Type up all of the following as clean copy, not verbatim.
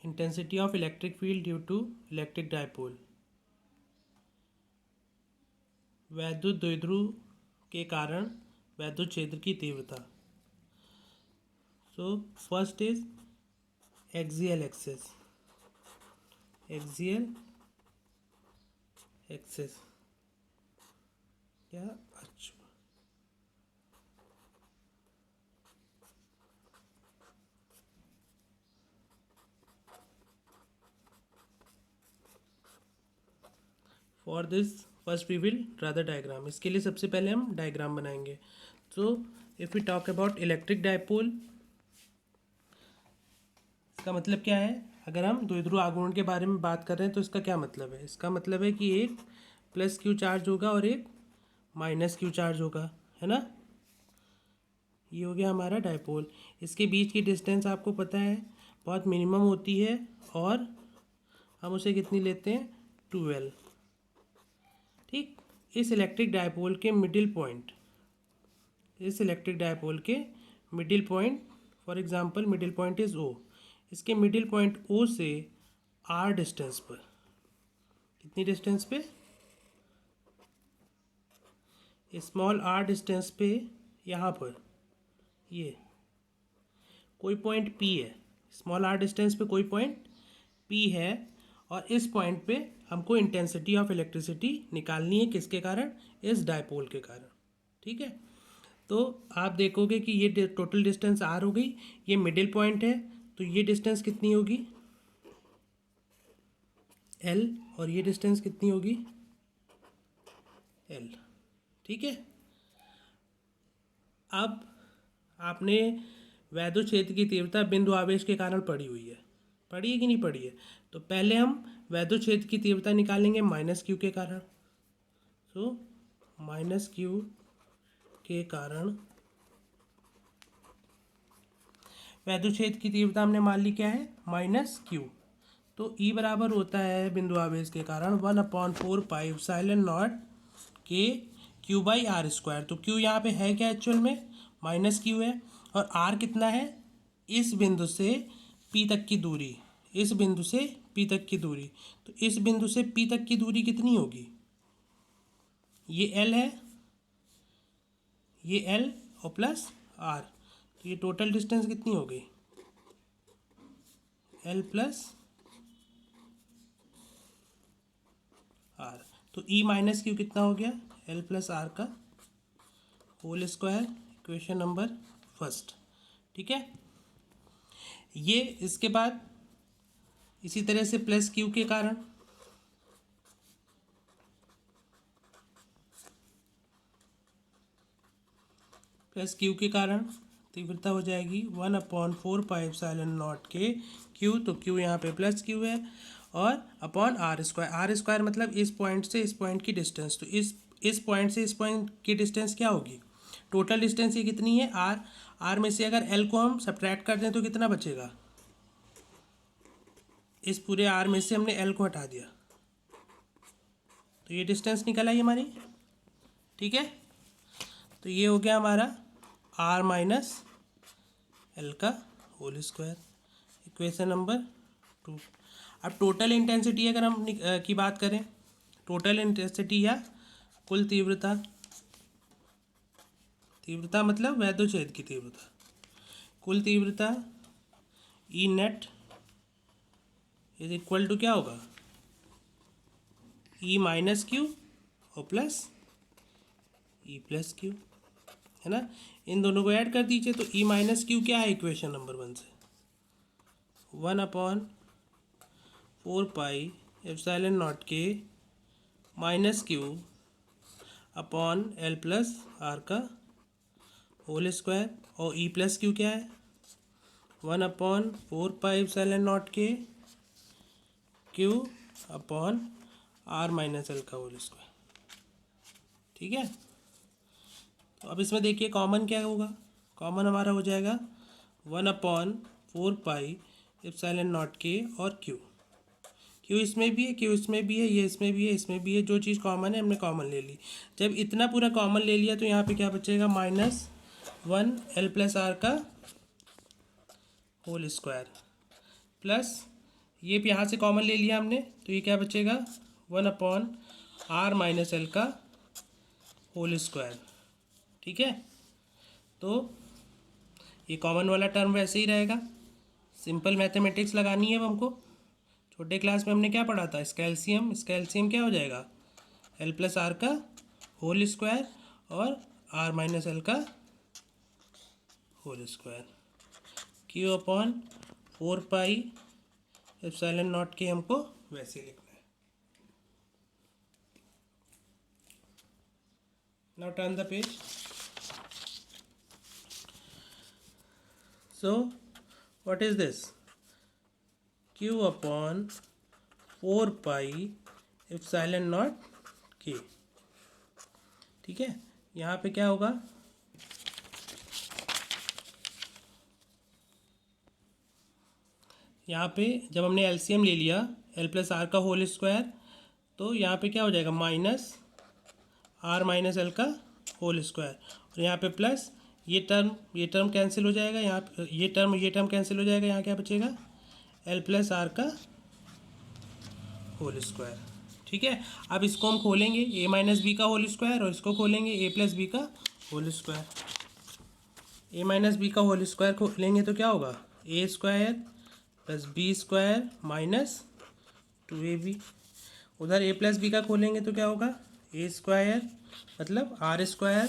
Intensity of electric field due to electric dipole. वैद्युत द्विध्रुव के कारण वैद्युत क्षेत्र की तीव्रता। So first is axial axis. Axial axis क्या अच्छा for this first we will draw the diagram. इसके लिए सबसे पहले हम डायग्राम बनाएंगे। So if we talk about electric dipole, इसका मतलब क्या है? अगर हम द्विध्रुव आघूर्ण के बारे में बात कर रहे हैं तो इसका क्या मतलब है? इसका मतलब है कि एक प्लस क्यू चार्ज होगा और एक माइनस क्यू चार्ज होगा, है ना। ये हो गया हमारा डायपोल। इसके बीच की डिस्टेंस आपको पता है बहुत मिनिमम होती है और हम उसे कितनी लेते हैं? 12। ठीक। इस इलेक्ट्रिक डायपोल के middle point, for example middle point is O. इसके मिडिल पॉइंट ओ से आर डिस्टेंस पर, कितनी डिस्टेंस पे? स्मॉल आर डिस्टेंस पे, यहाँ पर ये कोई पॉइंट पी है। स्मॉल आर डिस्टेंस पे कोई पॉइंट पी है और इस पॉइंट पे हमको इंटेंसिटी ऑफ इलेक्ट्रिसिटी निकालनी है। किसके कारण? इस डायपोल के कारण। ठीक है। तो आप देखोगे कि ये टोटल डिस्टेंस आर हो गई, ये मिडिल पॉइंट है, तो ये डिस्टेंस कितनी होगी? एल। और ये डिस्टेंस कितनी होगी? एल। ठीक है। अब आपने वैद्युत क्षेत्र की तीव्रता बिंदु आवेश के कारण पड़ी हुई है, पड़ी है कि नहीं पड़ी है? तो पहले हम वैद्युत क्षेत्र की तीव्रता निकालेंगे माइनस क्यू के कारण। सो माइनस क्यू के कारण वैद्युत क्षेत्र की तीव्रता हमने मान ली क्या है? Minus Q. तो ई बराबर होता है बिंदु आवेश के कारण 1/4πε0 के क्यू बाई आर स्क्वायर। तो क्यू यहाँ पे है क्या एक्चुअल में? माइनस क्यू है। और आर कितना है? इस बिंदु से पी तक की दूरी, इस बिंदु से पी तक की दूरी। तो इस बिंदु से पी तक की दूरी कितनी होगी? ये एल है, ये एल और प्लस आर। तो ये टोटल डिस्टेंस कितनी हो गई? L plus R. तो ई माइनस क्यू कितना हो गया? एल प्लस आर का whole square. Equation number first. ठीक है। ये इसके बाद इसी तरह से प्लस क्यू के कारण, प्लस क्यू के कारण तीव्रता हो जाएगी 1/4πε0 के क्यू। तो क्यू यहाँ पे प्लस क्यू है और upon R square. R square मतलब इस पॉइंट से इस पॉइंट की डिस्टेंस। तो इस पॉइंट से इस पॉइंट की डिस्टेंस क्या होगी? टोटल डिस्टेंस ये कितनी है? आर। आर में से अगर एल को हम सब्ट्रैक्ट कर दें तो कितना बचेगा? इस पूरे आर में से हमने एल को हटा दिया, तो ये डिस्टेंस निकल आई हमारी। ठीक है। तो ये हो गया हमारा आर माइनस एल का होल स्क्वायर। Equation number 2। अब टोटल इंटेंसिटी अगर हम की बात करें, टोटल इंटेंसिटी या कुल तीव्रता, तीव्रता मतलब वैद्युत क्षेत्र की तीव्रता, कुल तीव्रता E net is equal to क्या होगा? ई माइनस क्यू और प्लस ई प्लस क्यू, है ना। इन दोनों को ऐड कर दीजिए। तो ई माइनस क्यू क्या है इक्वेशन नंबर 1 से? 1/4πε0 के minus q upon L plus R का होल स्क्वायर। और ई प्लस क्यू क्या है? 1/4πε0 के q upon R minus L का होल स्क्वायर। ठीक है। तो अब इसमें देखिए कॉमन क्या होगा? कॉमन हमारा हो जाएगा 1/4πε0 के और क्यू। क्यू इसमें भी है, क्यू इसमें भी है, ये इसमें भी है, इसमें भी है। जो चीज़ कॉमन है हमने कॉमन ले ली। जब इतना पूरा कॉमन ले लिया तो यहाँ पे क्या बचेगा? -1 एल प्लस आर का होल स्क्वायर प्लस ये भी यहाँ से कॉमन ले लिया हमने, तो ये क्या बचेगा 1/r-l का होल स्क्वायर। ठीक है, तो ये कॉमन वाला टर्म वैसे ही रहेगा। सिंपल मैथमेटिक्स लगानी है अब हमको। छोटे क्लास में हमने क्या पढ़ा था, इसका एलसीएम क्या हो जाएगा l+r का होल स्क्वायर और r-l का होल स्क्वायर। Q/4πε0 के हमको वैसे लिखना है। Now turn the page. So what is this, Q/4πε0 k। ठीक है, यहाँ पे क्या होगा, यहाँ पे जब हमने एलसीएम ले लिया l+r का होल स्क्वायर, तो यहाँ पे क्या हो जाएगा -r-l का होल स्क्वायर, और यहाँ पे प्लस ये टर्म कैंसिल हो जाएगा, यहाँ पे ये टर्म कैंसिल हो जाएगा, यहाँ क्या बचेगा l+r का होल स्क्वायर। ठीक है, अब इसको हम खोलेंगे a-b का होल स्क्वायर, और इसको खोलेंगे a+b का होल स्क्वायर। a-b का होल स्क्वायर खोलेंगे तो क्या होगा a² + b² - 2ab। उधर a+b का खोलेंगे तो क्या होगा a² मतलब r²,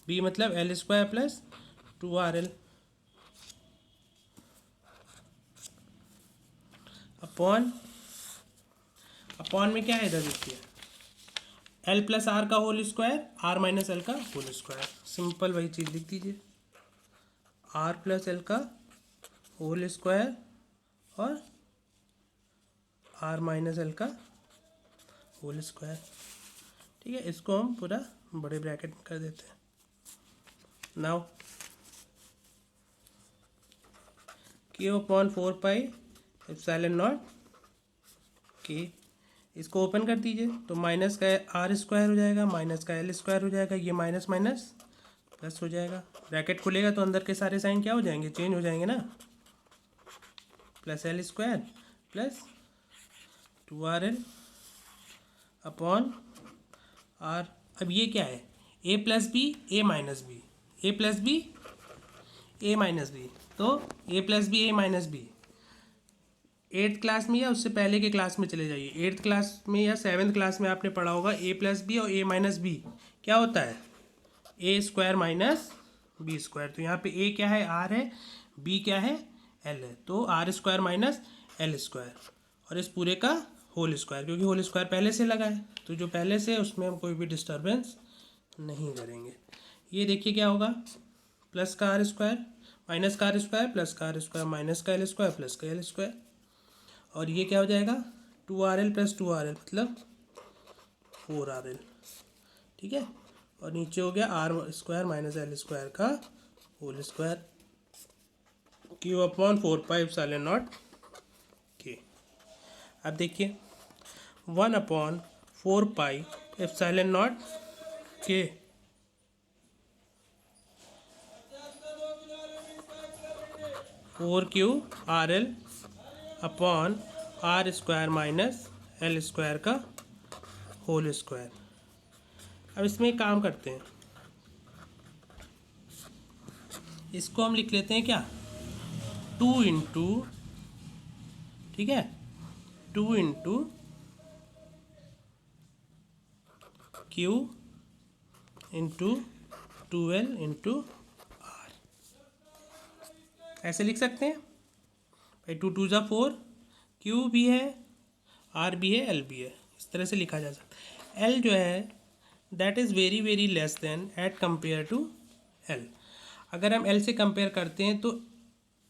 b मतलब l² + 2rl अपॉन में क्या है इधर देखिए l+r का होल स्क्वायर r-l का होल स्क्वायर। सिंपल वही चीज़ लिख दीजिए, r+l का होल स्क्वायर और r-l का होल स्क्वायर। ठीक है, इसको हम पूरा बड़े ब्रैकेट में कर देते हैं। नाउ Q/4πε0 k, इसको ओपन कर दीजिए तो माइनस का r² हो जाएगा, माइनस का l² हो जाएगा, ये माइनस माइनस प्लस हो जाएगा। ब्रैकेट खुलेगा तो अंदर के सारे साइन क्या हो जाएंगे, चेंज हो जाएंगे ना, +l² + 2rl अपॉन r। अब ये क्या है a+b a-b, a+b a-b, तो a+b a-b 8th क्लास में या उससे पहले के क्लास में चले जाइए, 8th क्लास में या 7th क्लास में आपने पढ़ा होगा a+b और a-b क्या होता है a² - b²। तो यहाँ पे a क्या है r है, b क्या है l है, तो r² - l² और इस पूरे का होल स्क्वायर, क्योंकि होल स्क्वायर पहले से लगा है तो जो पहले से है उसमें हम कोई भी डिस्टर्बेंस नहीं करेंगे। ये देखिए क्या होगा, प्लस का r² माइनस का r² प्लस का r² माइनस का l² प्लस का l², और ये क्या हो जाएगा 2rl + 2rl मतलब 4rl। ठीक है, और नीचे हो गया r² - l² का होल स्क्वायर। Q/4πε0 k। अब देखिए 1/4πε0 k 4qrl upon r² - l² का होल स्क्वायर। अब इसमें एक काम करते हैं, इसको हम लिख लेते हैं क्या 2 × ठीक है 2 × q × 2l × r, ऐसे लिख सकते हैं भाई। 2 × 2 = 4, q भी है r भी है l भी है, इस तरह से लिखा जा सकता है। l जो है that is very very less than at compare to l। अगर हम l से कंपेयर करते हैं तो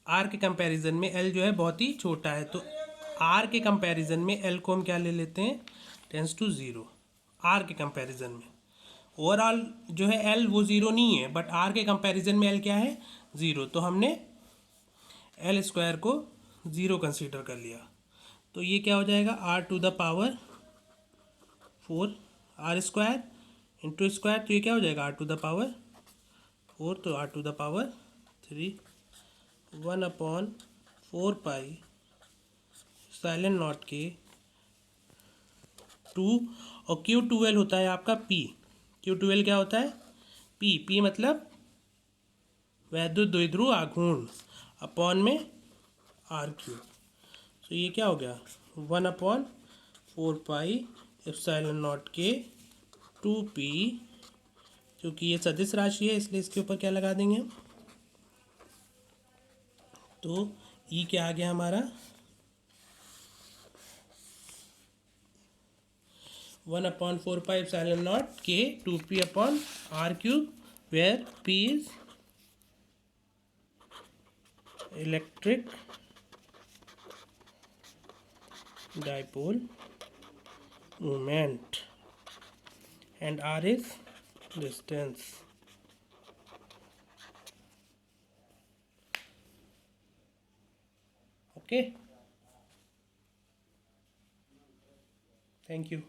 r के कंपैरिजन में l जो है बहुत ही छोटा है, तो r के कंपैरिजन में l को हम क्या ले लेते हैं टेंस टू 0। r के कंपैरिजन में ओवरऑल जो है l वो 0 नहीं है, बट r के कंपैरिजन में l क्या है 0, तो हमने l² को 0 कंसीडर कर लिया। तो ये क्या हो जाएगा r⁴ 4 r² × स्क्वायर, तो ये क्या हो जाएगा r⁴ 4, तो r⁴ 3 1/4πε0 एप्सिलॉन नॉट के 2 और Q12 होता है आपका P। Q12 क्या होता है? P मतलब वैद्युत द्विध्रुव आघूर्ण अपॉन में RQ। तो ये क्या हो गया 1/4 पाई एप्सिलॉन नॉट के 2P, क्योंकि ये सदिश राशि है इसलिए इसके ऊपर क्या लगा देंगे हम, तो ई क्या आ गया हमारा 1/4 पाई एप्सिलॉन नॉट के 2P अपॉन RQ, where P is electric dipole moment and R is distance. Okay, thank you.